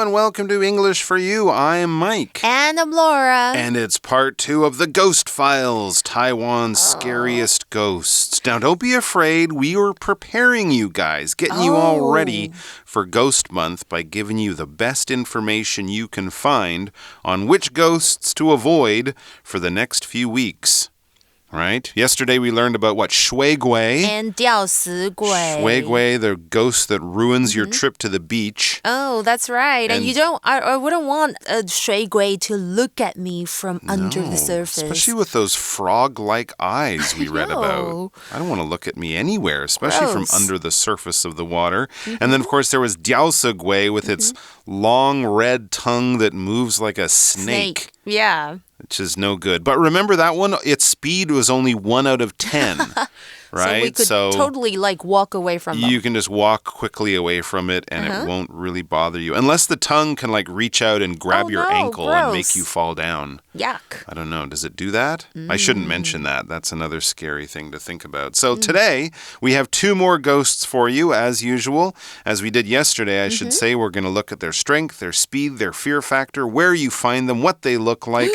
and welcome to English for You. I'm Mike. And I'm Laura. And it's part 2 of the Ghost Files, Taiwan's scariest ghosts. Now, don't be afraid. We were preparing you guys, getting you all ready for Ghost Month by giving you the best information you can find on which ghosts to avoid for the next few weeks. Right? Yesterday we learned about what? 水鬼. And 吊死鬼. 水鬼, the ghost that ruins your trip to the beach. Oh, that's right. And you don't, I wouldn't want a 水鬼 to look at me from under the surface. Especially with those frog-like eyes we read about. I don't want to look at me anywhere, especially from under the surface of the water. And then, of course, there was 吊死鬼 with its long red tongue that moves like a snake. Yeah. Which is no good. But remember that one? Its speed was only 1 out of 10. Right? So we could totally walk away from them. You can just walk quickly away from it and it won't really bother you. Unless the tongue can reach out and grab your ankle and make you fall down. Yuck. I don't know. Does it do that? I shouldn't mention that. That's another scary thing to think about. So today we have 2 more ghosts for you as usual. As we did yesterday, I should say, we're going to look at their strength, their speed, their fear factor, where you find them, what they look like.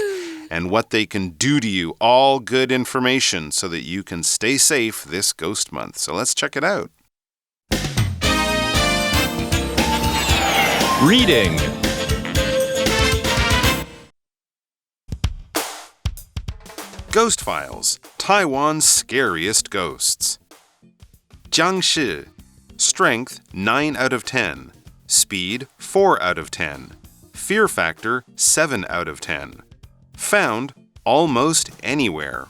And what they can do to you. All good information so that you can stay safe this Ghost Month. So let's check it out. Reading. Ghost Files, Taiwan's scariest ghosts. Jiang Shi, strength 9 out of 10. Speed 4 out of 10. Fear factor 7 out of 10. Found almost anywhere.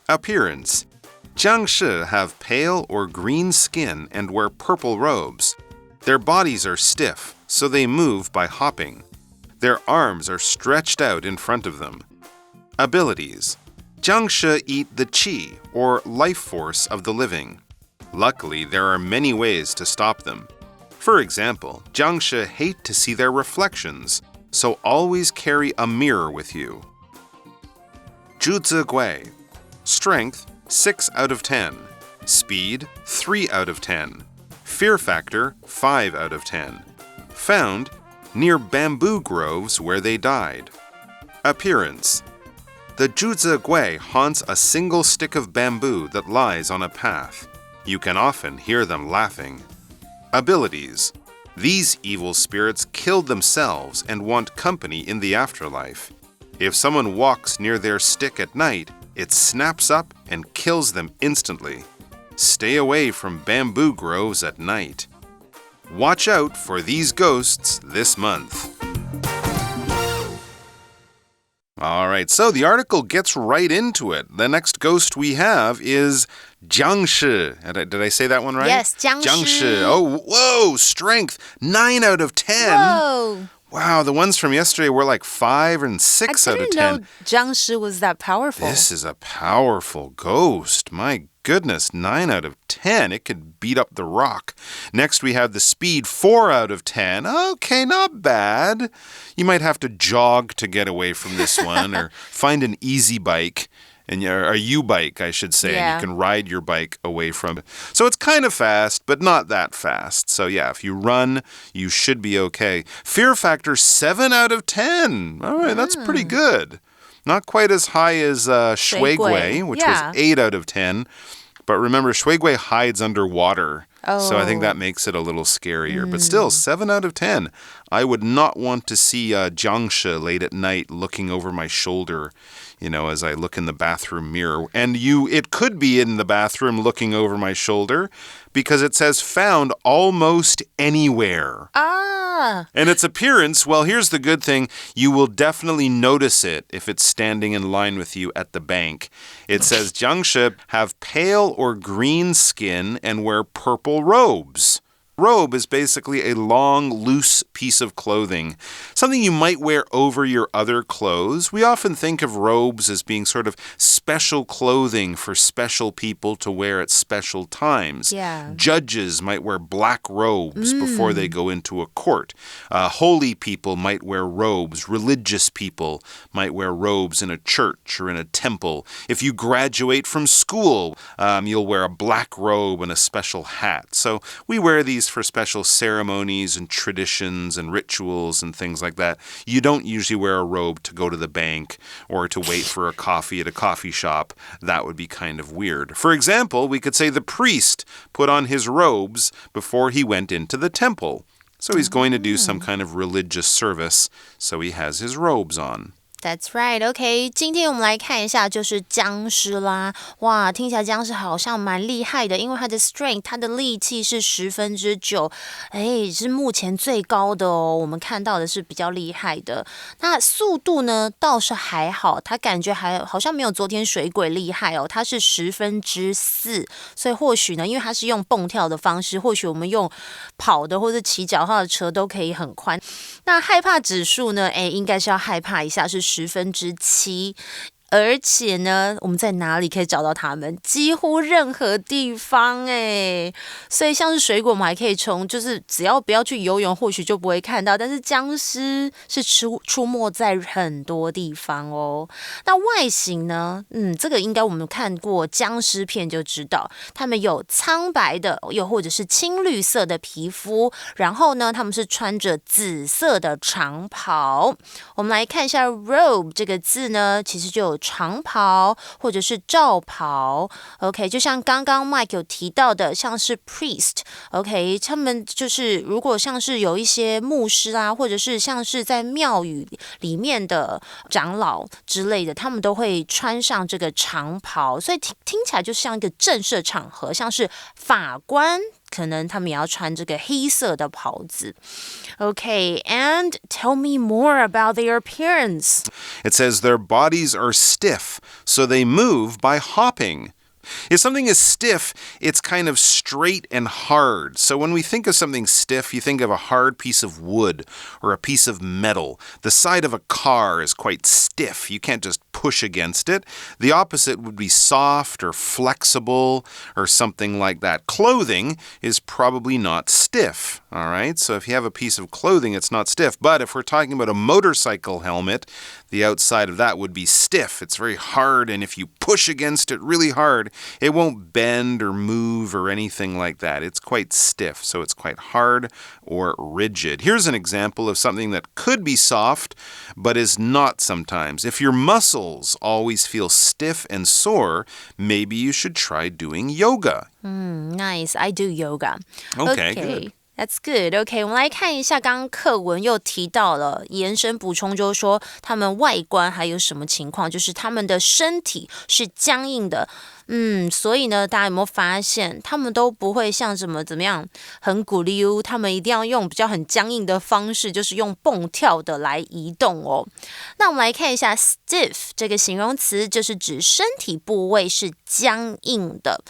Appearance. Jiang Shi have pale or green skin and wear purple robes. Their bodies are stiff, so they move by hopping. Their arms are stretched out in front of them. Abilities. Jiang Shi eat the qi, or life force of the living. Luckily, there are many ways to stop them. For example, Jiang Shi hate to see their reflections, so always carry a mirror with you. 朱子鬼, strength 6 out of 10, speed 3 out of 10, fear factor 5 out of 10. Found near bamboo groves where they died. Appearance. The 朱子鬼 haunts a single stick of bamboo that lies on a path. You can often hear them laughing. Abilities. These evil spirits killed themselves and want company in the afterlife. If someone walks near their stick at night, it snaps up and kills them instantly. Stay away from bamboo groves at night. Watch out for these ghosts this month. All right, so the article gets right into it. The next ghost we have is Jiang Shi. Did I say that one right? Yes, Jiang Shi. Oh, whoa, strength 9 out of 10. Whoa. Wow, the ones from yesterday were 5 and 6 out of 10. I didn't know Jiang Shi was that powerful. This is a powerful ghost. My goodness, 9 out of 10. It could beat up the rock. Next, we have the speed 4 out of 10. Okay, not bad. You might have to jog to get away from this one or find an easy bike. And a U-bike, I should say, and you can ride your bike away from it. So it's kind of fast, but not that fast. So yeah, if you run, you should be okay. Fear factor 7 out of 10. All right, that's pretty good. Not quite as high as Shui Gui, which was 8 out of 10. But remember, Shui Gui hides underwater. So I think that makes it a little scarier. But still, 7 out of 10. I would not want to see Jiang Shi late at night looking over my shoulder, as I look in the bathroom mirror. And it could be in the bathroom looking over my shoulder because it says found almost anywhere. And its appearance, well, here's the good thing. You will definitely notice it if it's standing in line with you at the bank. It says Jiang Shi have pale or green skin and wear purple robes. Robe is basically a long, loose piece of clothing, something you might wear over your other clothes. We often think of robes as being sort of special clothing for special people to wear at special times. Yeah. Judges might wear black robes before they go into a court. Holy people might wear robes. Religious people might wear robes in a church or in a temple. If you graduate from school, you'll wear a black robe and a special hat. So we wear these days for special ceremonies and traditions and rituals and things like that. You don't usually wear a robe to go to the bank or to wait for a coffee at a coffee shop. That would be kind of weird. For example, we could say the priest put on his robes before he went into the temple. So he's going to do some kind of religious service, so he has his robes on.That's right. OK, 今天我们来看一下就是僵尸啦。哇，听起来僵尸好像蛮厉害的，因为它的 strength， 它的力气是9%，是目前最高的哦。我们看到的是比较厉害的。那速度呢，倒是还好，它感觉好像没有昨天水鬼厉害哦，它是4%。所以或许呢，因为它是用蹦跳的方式，或许我们用跑的或者骑脚踏的车都可以很快。那害怕指数呢，应该是要害怕一下，是7%。而且呢，我们在哪里可以找到它们？几乎任何地方所以像是水果，我们还可以就是只要不要去游泳，或许就不会看到。但是僵尸是出没在很多地方哦。那外形呢？这个应该我们看过僵尸片就知道，他们有苍白的，又或者是青绿色的皮肤，然后呢，他们是穿着紫色的长袍。我们来看一下 robe 这个字呢，其实就有长袍或者是罩袍 ，OK， 就像刚刚 Mike 有提到的，像是 priest，OK， 他们就是如果像是有一些牧师啊，或者是像是在庙宇里面的长老之类的，他们都会穿上这个长袍，所以听起来就像一个正式场合，像是法官。可能他们也要穿这个黑色的袍子。Okay, and tell me more about their appearance. It says their bodies are stiff, so they move by hopping. If something is stiff, it's kind of straight and hard. So when we think of something stiff, you think of a hard piece of wood or a piece of metal. The side of a car is quite stiff. You can't just push against it. The opposite would be soft or flexible or something like that. Clothing is probably not stiff, all right? So if you have a piece of clothing, it's not stiff. But if we're talking about a motorcycle helmet, the outside of that would be stiff. It's very hard, and if you push against it really hard, it won't bend or move or anything like that. It's quite stiff, so it's quite hard or rigid. Here's an example of something that could be soft, but is not sometimes. If your muscles always feel stiff and sore, maybe you should try doing yoga. Nice. I do yoga. Okay, good.That's good. OK, 我们来看一下，刚刚课文又提到了，延伸补充就是说，他们外观还有什么情况？就是他们的身体是僵硬的。所以呢，大家有没有发现，他们都不会像怎么样很鼓溜，他们一定要用比较很僵硬的方式，就是用蹦跳的来移动哦。那我们来看一下 stiff 这个形容词，就是指身体部位是僵硬的。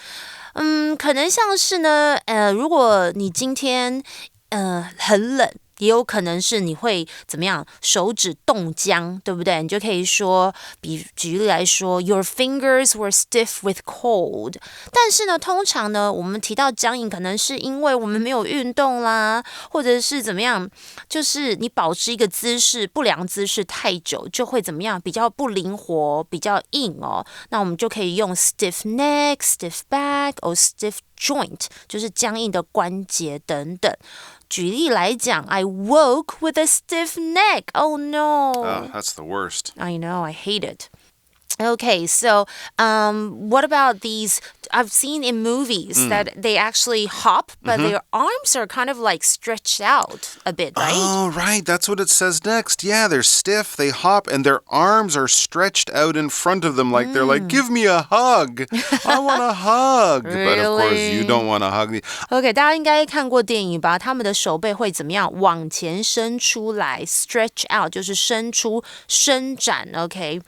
可能像是呢，如果你今天很冷，也有可能是你会怎么样，手指冻僵，对不对？你就可以说，举例来说 ，Your fingers were stiff with cold。但是呢，通常呢，我们提到僵硬，可能是因为我们没有运动啦，或者是怎么样，就是你保持一个姿势，不良姿势太久，就会怎么样，比较不灵活，比较硬哦。那我们就可以用 stiff neck、stiff back 或 stiff joint， 就是僵硬的关节等等。举例来讲 I woke with a stiff neck. Oh no. Oh, that's the worst. I know, I hate it. Okay, so what about these? I've seen in movies that they actually hop, but their arms are kind of like stretched out a bit, right? Oh, right. That's what it says next. Yeah, they're stiff, they hop, and their arms are stretched out in front of them like they're like, give me a hug. I want a hug. Really? But of course, you don't want a hug. Okay, 大家应该看过电影吧？他们的手背会怎么样？往前伸出来 ，stretch out 就是伸出、伸展。Okay.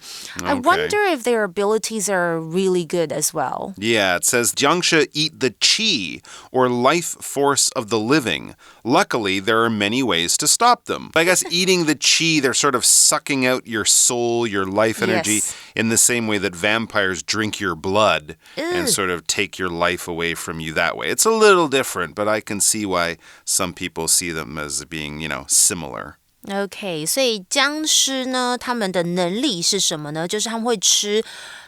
I wonder if their abilities are really good as well. Yeah, it says Jiangshi eat the qi, or life force of the living. Luckily, there are many ways to stop them. I guess eating the qi, they're sort of sucking out your soul, your life energy, in the same way that vampires drink your blood and sort of take your life away from you that way. It's a little different, but I can see why some people see them as being, similar.OK, 所以僵尸呢，他们的能力是什么呢？就是他们会吃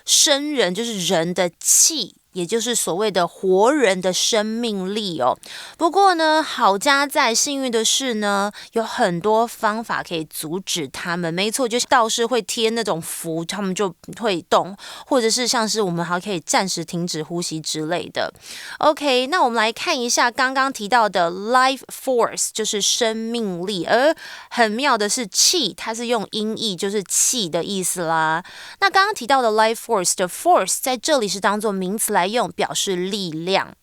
生人，就是人的气也就是所谓的活人的生命力哦。不过呢，好家在幸运的是呢，有很多方法可以阻止他们。没错，就是道士会贴那种符，他们就会动，或者是像是我们还可以暂时停止呼吸之类的。OK， 那我们来看一下刚刚提到的 life force， 就是生命力。而很妙的是气，它是用音译，就是气的意思啦。那刚刚提到的 life force 的 force 在这里是当作名词来用，表示力量。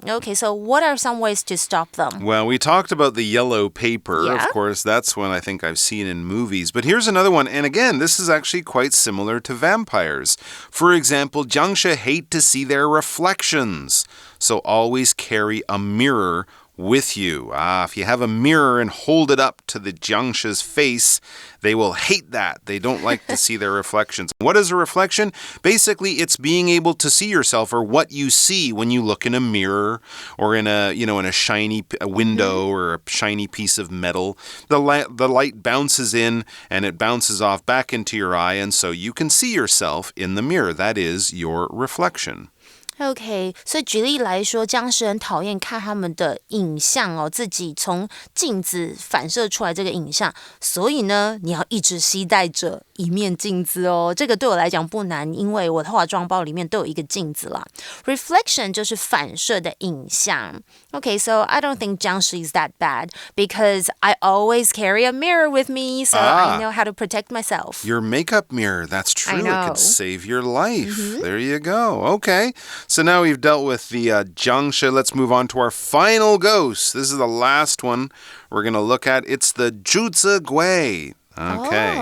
Okay, so what are some ways to stop them? Well, we talked about the yellow paper. Yeah. Of course, that's one I think I've seen in movies. But here's another one. And again, this is actually quite similar to vampires. For example, jiangshi hate to see their reflections. So always carry a mirror with you. If you have a mirror and hold it up to the jiangshi's face, they will hate that. They don't like to see their reflections. What is a reflection? Basically, it's being able to see yourself or what you see when you look in a mirror or in a shiny window or a shiny piece of metal. The light bounces in and it bounces off back into your eye, and so you can see yourself in the mirror. That is your reflection.OK， 所以举例来说，僵尸很讨厌看他们的影像哦，自己从镜子反射出来这个影像，所以呢，你要一直携带着一面镜子哦。这个对我来讲不难，因为我的化妆包里面都有一个镜子啦。Reflection 就是反射的影像。Okay, so I don't think 僵尸 is that bad because I always carry a mirror with me, so I know how to protect myself. Your makeup mirror, that's true. I know. It could save your life. There you go. Okay.So now we've dealt with the jiangshi. Let's move on to our final ghost. This is the last one we're going to look at. It's the zhuzi gui. Okay.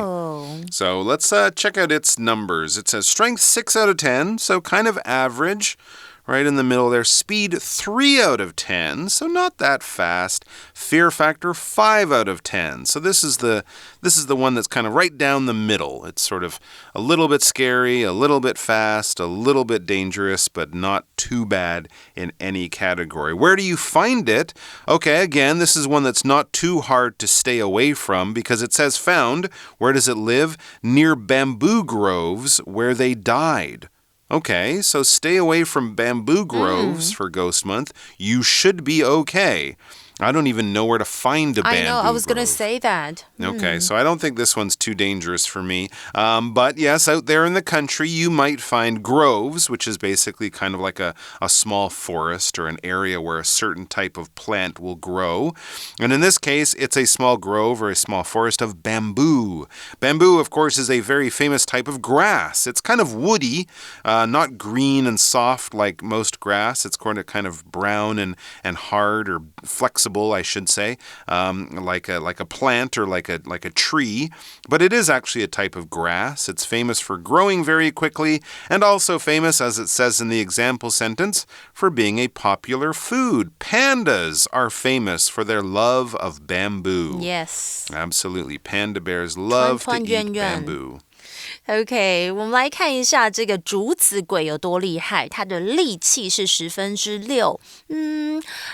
So let's check out its numbers. It says strength 6 out of 10, so kind of average. Right in the middle there. Speed 3 out of 10, so not that fast. Fear factor 5 out of 10. So this is the one that's kind of right down the middle. It's sort of a little bit scary, a little bit fast, a little bit dangerous, but not too bad in any category. Where do you find it? Okay, again, this is one that's not too hard to stay away from because it says found. Where does it live? Near bamboo groves where they died.Okay, so stay away from bamboo groves for Ghost Month. You should be okay. I don't even know where to find a bamboo I know, I was going to grove. say that. Okay, so I don't think this one's too dangerous for me. But yes, out there in the country, you might find groves, which is basically kind of like a small forest or an area where a certain type of plant will grow. And in this case, it's a small grove or a small forest of bamboo. Bamboo, of course, is a very famous type of grass. It's kind of woody, not green and soft like most grass. It's kind of brown and hard or flexible, I should say, like a plant or like a tree, but it is actually a type of grass. It's famous for growing very quickly and also famous, as it says in the example sentence, for being a popular food. Pandas are famous for their love of bamboo. Yes. Absolutely. Panda bears love to eat bamboo.OK, 我们来看一下这个竹子鬼有多厉害，它的力气是6%。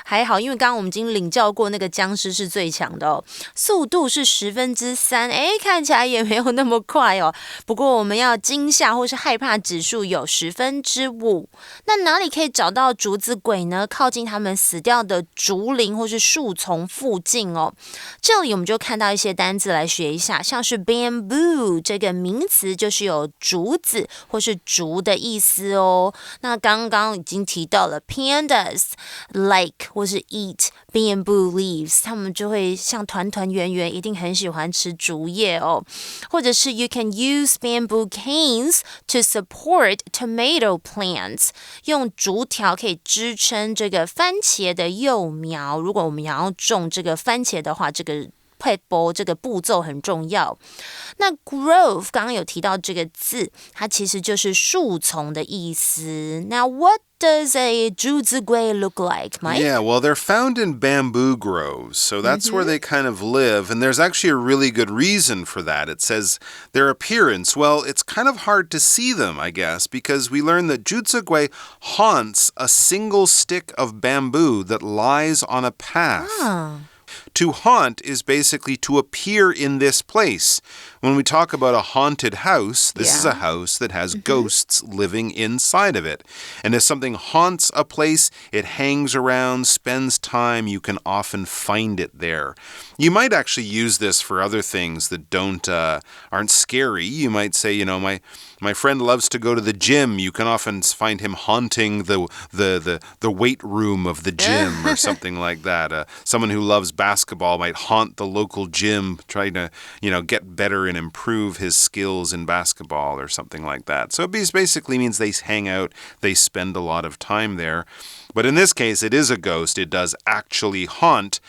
还好，因为刚刚我们已经领教过那个僵尸是最强的哦，速度是3%，看起来也没有那么快哦。不过我们要惊吓或是害怕指数有5%。那哪里可以找到竹子鬼呢？靠近他们死掉的竹林或是树丛附近哦。这里我们就看到一些单字来学一下，像是 bamboo 这个名词就是有竹子或是竹的意思哦。那刚刚已经提到了 pandas like 或是 eat bamboo leaves， 他们就会像团团圆圆，一定很喜欢吃竹叶哦。或者是 you can use bamboo canes to support tomato plants， 用竹条可以支撑这个番茄的幼苗。如果我们要种这个番茄的话，这个这个步骤很重要。那 grove 刚刚有提到这个字，它其实就是树丛的意思。那 what does a 竹子鬼 look like, Mike? Yeah, well, they're found in bamboo groves, so that's where they kind of live, and there's actually a really good reason for that. It says their appearance, well, it's kind of hard to see them, I guess, because we learn that zhuzi gui haunts a single stick of bamboo that lies on a path. To haunt is basically to appear in this place. When we talk about a haunted house, this is a house that has ghosts living inside of it. And if something haunts a place, it hangs around, spends time, you can often find it there. You might actually use this for other things that aren't scary. You might say, my friend loves to go to the gym. You can often find him haunting the weight room of the gym or something like that. Someone who loves basketball might haunt the local gym, trying to, get better and improve his skills in basketball or something like that. So it basically means they hang out, they spend a lot of time there. But in this case, it is a ghost. It does actually haunt.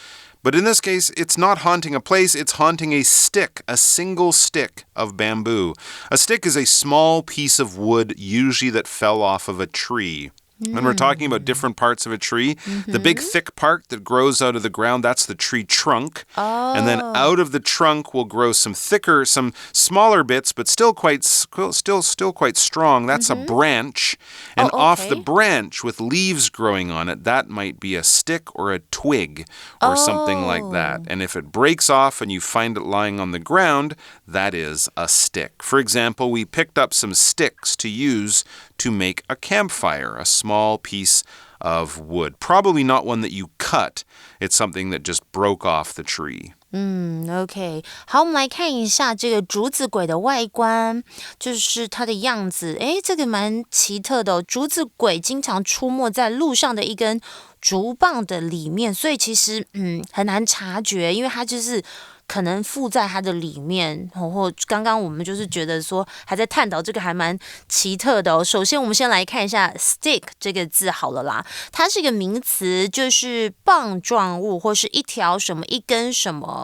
But in this case, it's not haunting a place, it's haunting a stick, a single stick of bamboo. A stick is a small piece of wood, usually that fell off of a tree. When we're talking about different parts of a tree, the big thick part that grows out of the ground, that's the tree trunk. And then out of the trunk will grow some smaller bits, but still quite strong. That's a branch. And off the branch with leaves growing on it, that might be a stick or a twig or something like that. And if it breaks off and you find it lying on the ground, that is a stick. For example, we picked up some sticks to use to make a campfire, a small piece of wood. Probably not one that you cut. It's something that just broke off the tree. OK， 好，我们来看一下这个竹子鬼的外观，就是它的样子。诶，这个蛮奇特的哦。竹子鬼经常出没在路上的一根竹棒的里面，所以其实很难察觉，因为它就是可能附在它的里面，或刚刚我们就是觉得说还在探讨这个还蛮奇特的哦。首先我们先来看一下 stick 这个字好了啦，它是一个名词，就是棒状物或是一条什么一根什么。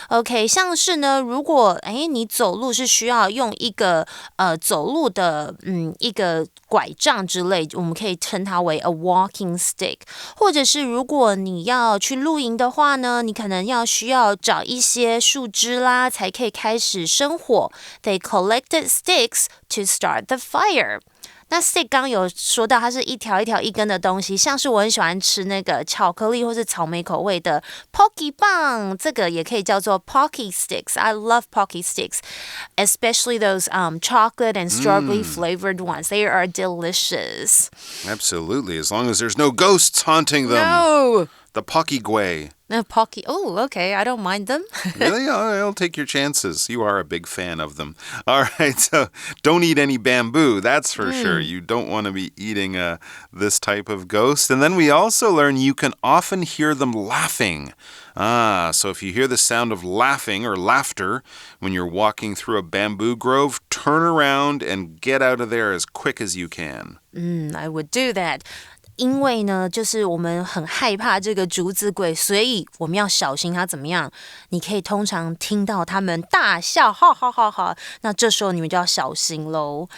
OK， 像是呢，如果你走路是需要用一个走路的一个拐杖之类，我们可以称它为 a walking stick， 或者是如果你要去露营的话呢，你可能需要找一些树枝啦，才可以开始生火。They collected sticks to start the fire。那 stick 刚刚有说到它是一条一条一根的东西，像是我很喜欢吃那个巧克力或是草莓口味的 Pocky 棒，这个也可以叫做 Pocky sticks. I love Pocky sticks, especially those chocolate and strawberry flavored ones. They are delicious. Absolutely, as long as there's no ghosts haunting them. No! The Pocky Gway. Pocky. Oh, okay. I don't mind them. Really? I'll take your chances. You are a big fan of them. All right, so don't eat any bamboo, that's for sure. You don't want to be eating this type of ghost. And then we also learn you can often hear them laughing. So if you hear the sound of laughing or laughter when you're walking through a bamboo grove, turn around and get out of there as quick as you can. I would do that.因为呢，就是我们很害怕这个竹子鬼，所以我们要小心它怎么样。你可以通常听到他们大笑，哈哈哈哈，那这时候你们就要小心咯。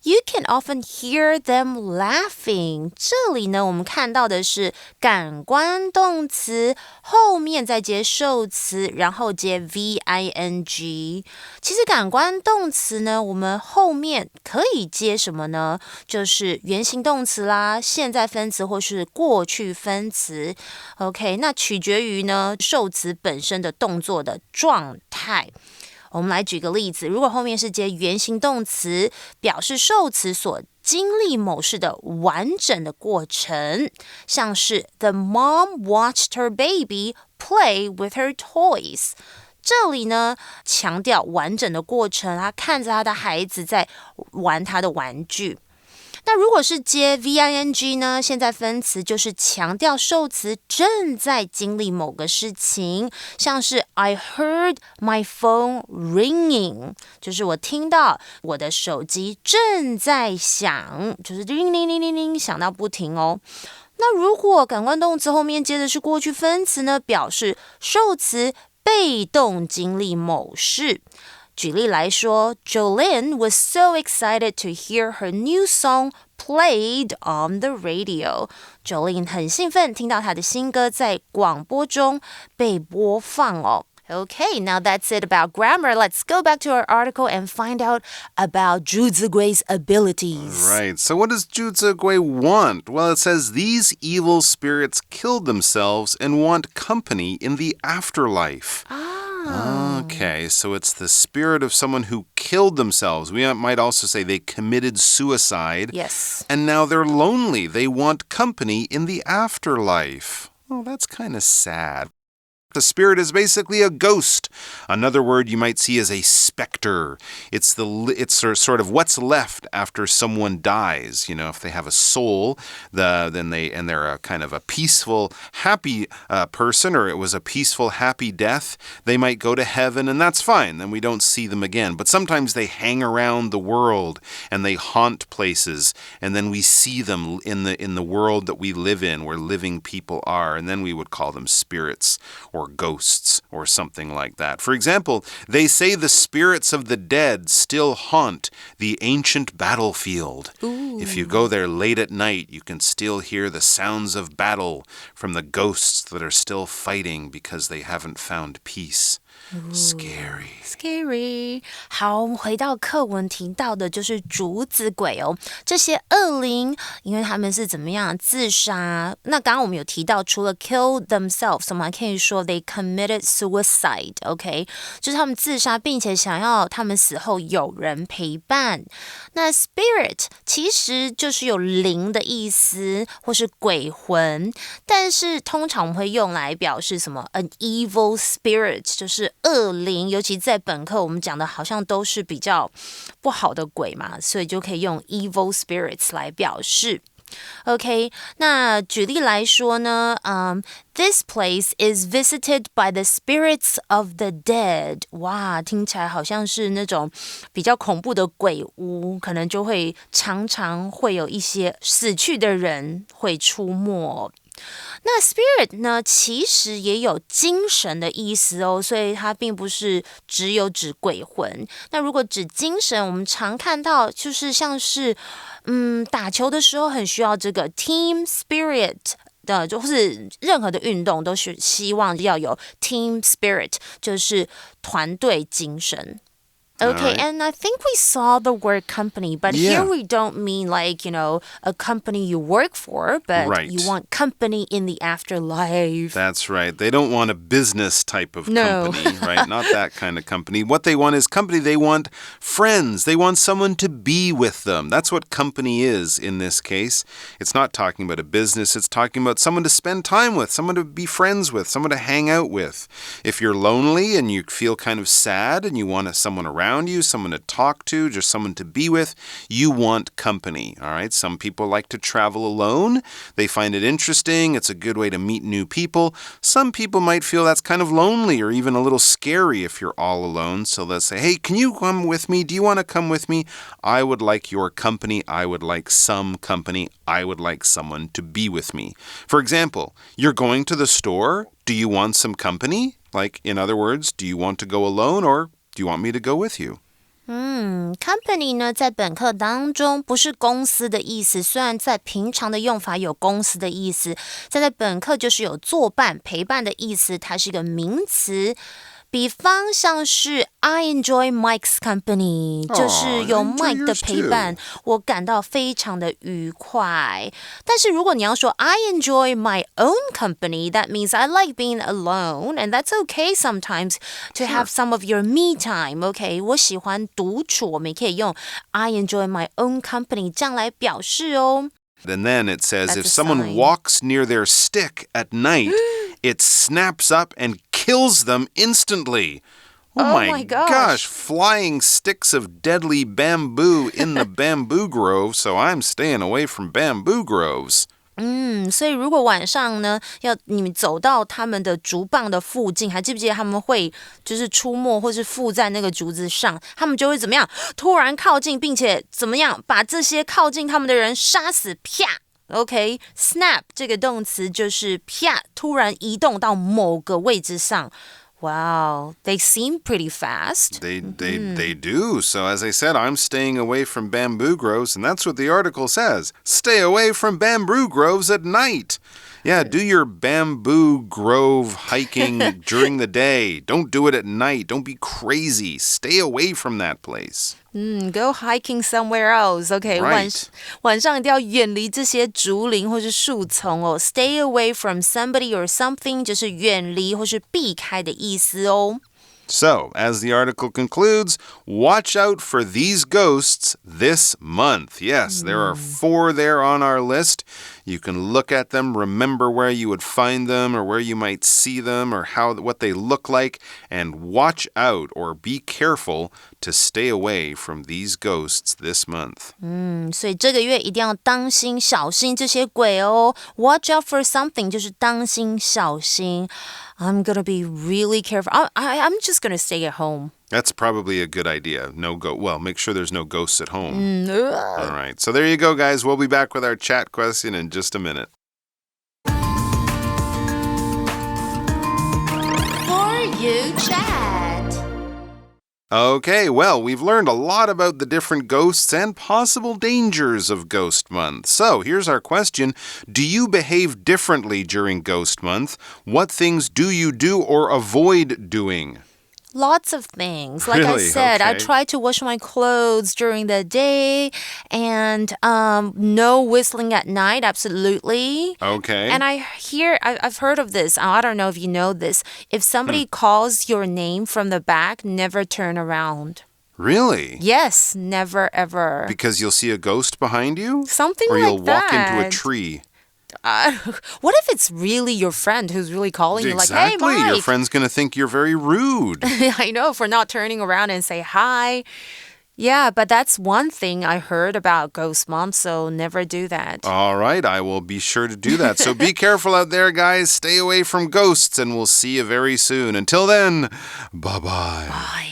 You can often hear them laughing. 这里呢，我们看到的是感官动词后面再接受词，然后接 VING。其实感官动词呢，我们后面可以接什么呢？就是原形动词啦，现在分词或是过去分词。OK， 那取决于呢受词本身的动作的状态。我们来举个例子，如果后面是接原形动词，表示受词所经历某事的完整的过程，像是 The mom watched her baby play with her toys。这里呢，强调完整的过程，他看着他的孩子在玩他的玩具。那如果是接 VING 呢，现在分词就是强调受词正在经历某个事情，像是 I heard my phone ringing， 就是我听到我的手机正在响，就是铃铃铃铃铃响到不停哦。那如果感官动词后面接的是过去分词呢，表示受词被动经历某事。举例来说 Jolene was so excited to hear her new song played on the radio. Jolene 很兴奋听到她的新歌在广播中被播放哦。Okay, now that's it about grammar. Let's go back to our article and find out about 竹子鬼's abilities. Right. So what does 竹子鬼 want? Well, it says these evil spirits killed themselves and want company in the afterlife. Okay, so it's the spirit of someone who killed themselves. We might also say they committed suicide. Yes. And now they're lonely. They want company in the afterlife. Oh, that's kind of sad. The spirit is basically a ghost. Another word you might see is a specter. It's sort of what's left after someone dies. You know, if they have a soul, then they're a kind of a peaceful, happy person, or it was a peaceful, happy death. They might go to heaven, and that's fine. Then we don't see them again. But sometimes they hang around the world and they haunt places, and then we see them in the world that we live in, where living people are, and then we would call them spirits or ghosts or something like that. For example, they say the spirits of the dead still haunt the ancient battlefield. Ooh. If you go there late at night, you can still hear the sounds of battle from the ghosts that are still fighting because they haven't found peace. Scary. 好，我们回到课文提到的就是竹子鬼哦，这些恶灵，因为他们是怎么样自杀？那刚刚我们有提到，除了 kill themselves， 我们还可以说 they committed suicide，OK， 就是他们自杀，并且想要他们死后有人陪伴。那 spirit 其实就是有灵的意思，或是鬼魂，但是通常我们会用来表示什么 ？an evil spirit 就是恶灵，尤其在本课我们讲的好像都是比较不好的鬼嘛，所以就可以用 evil spirits 来表示。OK， 那举例来说呢，this place is visited by the spirits of the dead。哇，听起来好像是那种比较恐怖的鬼屋，可能就会常常会有一些死去的人会出没。那 spirit 呢，其实也有精神的意思哦，所以它并不是只有指鬼魂。那如果指精神，我们常看到就是像是打球的时候很需要这个 team spirit 的，就是任何的运动都是希望要有 team spirit， 就是团队精神。Okay, and I think we saw the word company, but here we don't mean like, a company you work for, but you want company in the afterlife. That's right. They don't want a business type of company, right? Not that kind of company. What they want is company. They want friends. They want someone to be with them. That's what company is in this case. It's not talking about a business. It's talking about someone to spend time with, someone to be friends with, someone to hang out with. If you're lonely and you feel kind of sad and you want someone around you, someone to talk to, just someone to be with, you want company, all right? Some people like to travel alone. They find it interesting. It's a good way to meet new people. Some people might feel that's kind of lonely or even a little scary if you're all alone. So they'll say, hey, can you come with me? Do you want to come with me? I would like your company. I would like some company. I would like someone to be with me. For example, you're going to the store. Do you want some company? Like, in other words, do you want to go alone or do you want me to go with you? Company 呢，在本课当中不是公司的意思，虽然在平常的用法有公司的意思，在本课就是有作伴、陪伴的意思，它是一个名词。比方像是 I enjoy Mike's company， 就是有 Mike 的陪伴，我感到非常的愉快。但是如果你要说 I enjoy my own company, that means I like being alone, and that's okay sometimes to have some of your me time. OK， 我喜欢独处，我们也可以用 I enjoy my own company 这样来表示哦。And then it says if someone walks near their stick at night, it snaps up and kills them instantly. Oh my gosh, flying sticks of deadly bamboo in the bamboo grove, so I'm staying away from bamboo groves. 所以如果晚上呢，你们走到他们的竹棒的附近，还记不记得他们会就是出没或是附在那个竹子上，他们就会怎么样？突然靠近，并且怎么样把这些靠近他们的人杀死？啪 ，OK， snap 这个动词就是啪，突然移动到某个位置上。Wow, they seem pretty fast. They do. So as I said, I'm staying away from bamboo groves, and that's what the article says. Stay away from bamboo groves at night. Yeah, do your bamboo grove hiking during the day. Don't do it at night. Don't be crazy. Stay away from that place. Go hiking somewhere else. Okay, Right. 晚上一定要远离这些竹林或是树丛哦。Stay away from somebody or something 就是远离或是避开的意思哦。So, as the article concludes, watch out for these ghosts this month. Yes, there are 4 there on our list. You can look at them, remember where you would find them or where you might see them or what they look like, and watch out or be careful to stay away from these ghosts this month. 所以这个月一定要当心小心这些鬼哦。Watch out for something 就是当心小心。I'm gonna be really careful. I'm just gonna stay at home. That's probably a good idea. Well, make sure there's no ghosts at home. All right. So there you go, guys. We'll be back with our chat question in just a minute. For you chat. Okay, well, we've learned a lot about the different ghosts and possible dangers of Ghost Month. So, here's our question. Do you behave differently during Ghost Month? What things do you do or avoid doing? Lots of things. Like Really? I said, I Okay. try to wash my clothes during the day and no whistling at night, absolutely. Okay. And I've heard of this. I don't know if you know this. If somebody calls your name from the back, never turn around. Really? Yes, never ever. Because you'll see a ghost behind you? Something or like you'll walk that. into a tree? What if it's really your friend who's really calling you like, hey, Exactly. Mike? Your friend's going to think you're very rude. I know, for not turning around and say hi. Yeah, but that's one thing I heard about Ghost Month, so never do that. All right, I will be sure to do that. So be careful out there, guys. Stay away from ghosts, and we'll see you very soon. Until then, bye-bye. Bye.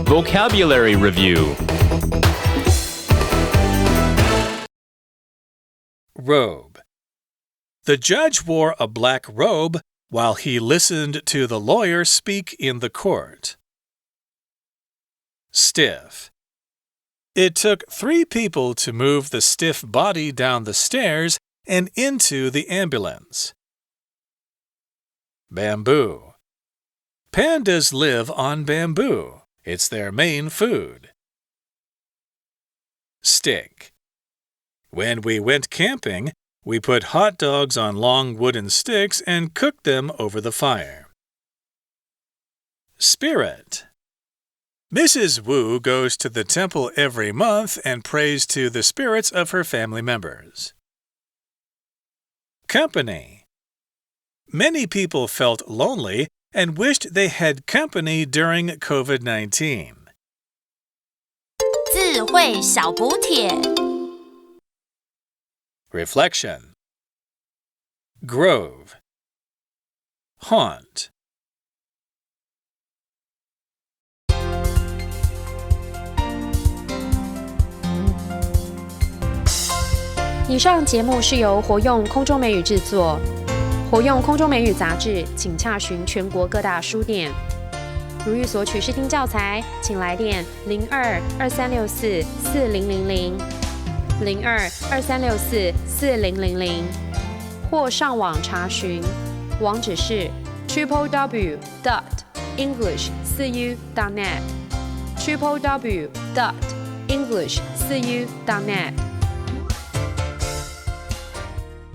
Vocabulary Review. Robe. The judge wore a black robe while he listened to the lawyer speak in the court. Stiff. It took 3 people to move the stiff body down the stairs and into the ambulance. Bamboo. Pandas live on bamboo. It's their main food. Stick. When we went camping, we put hot dogs on long wooden sticks and cooked them over the fire. Spirit. Mrs. Wu goes to the temple every month and prays to the spirits of her family members. Company. Many people felt lonely and wished they had company during COVID-19. 智慧小补帖 Reflection. Grove. Haunt. 以上节目是由活用空中美语制作，活用空中美语杂志，请洽询全国各大书店。如欲索取试听教材，请来电02-2364-4000 02-2364-4000，或上网查询，网址是 www.english4u.net www.english4u.net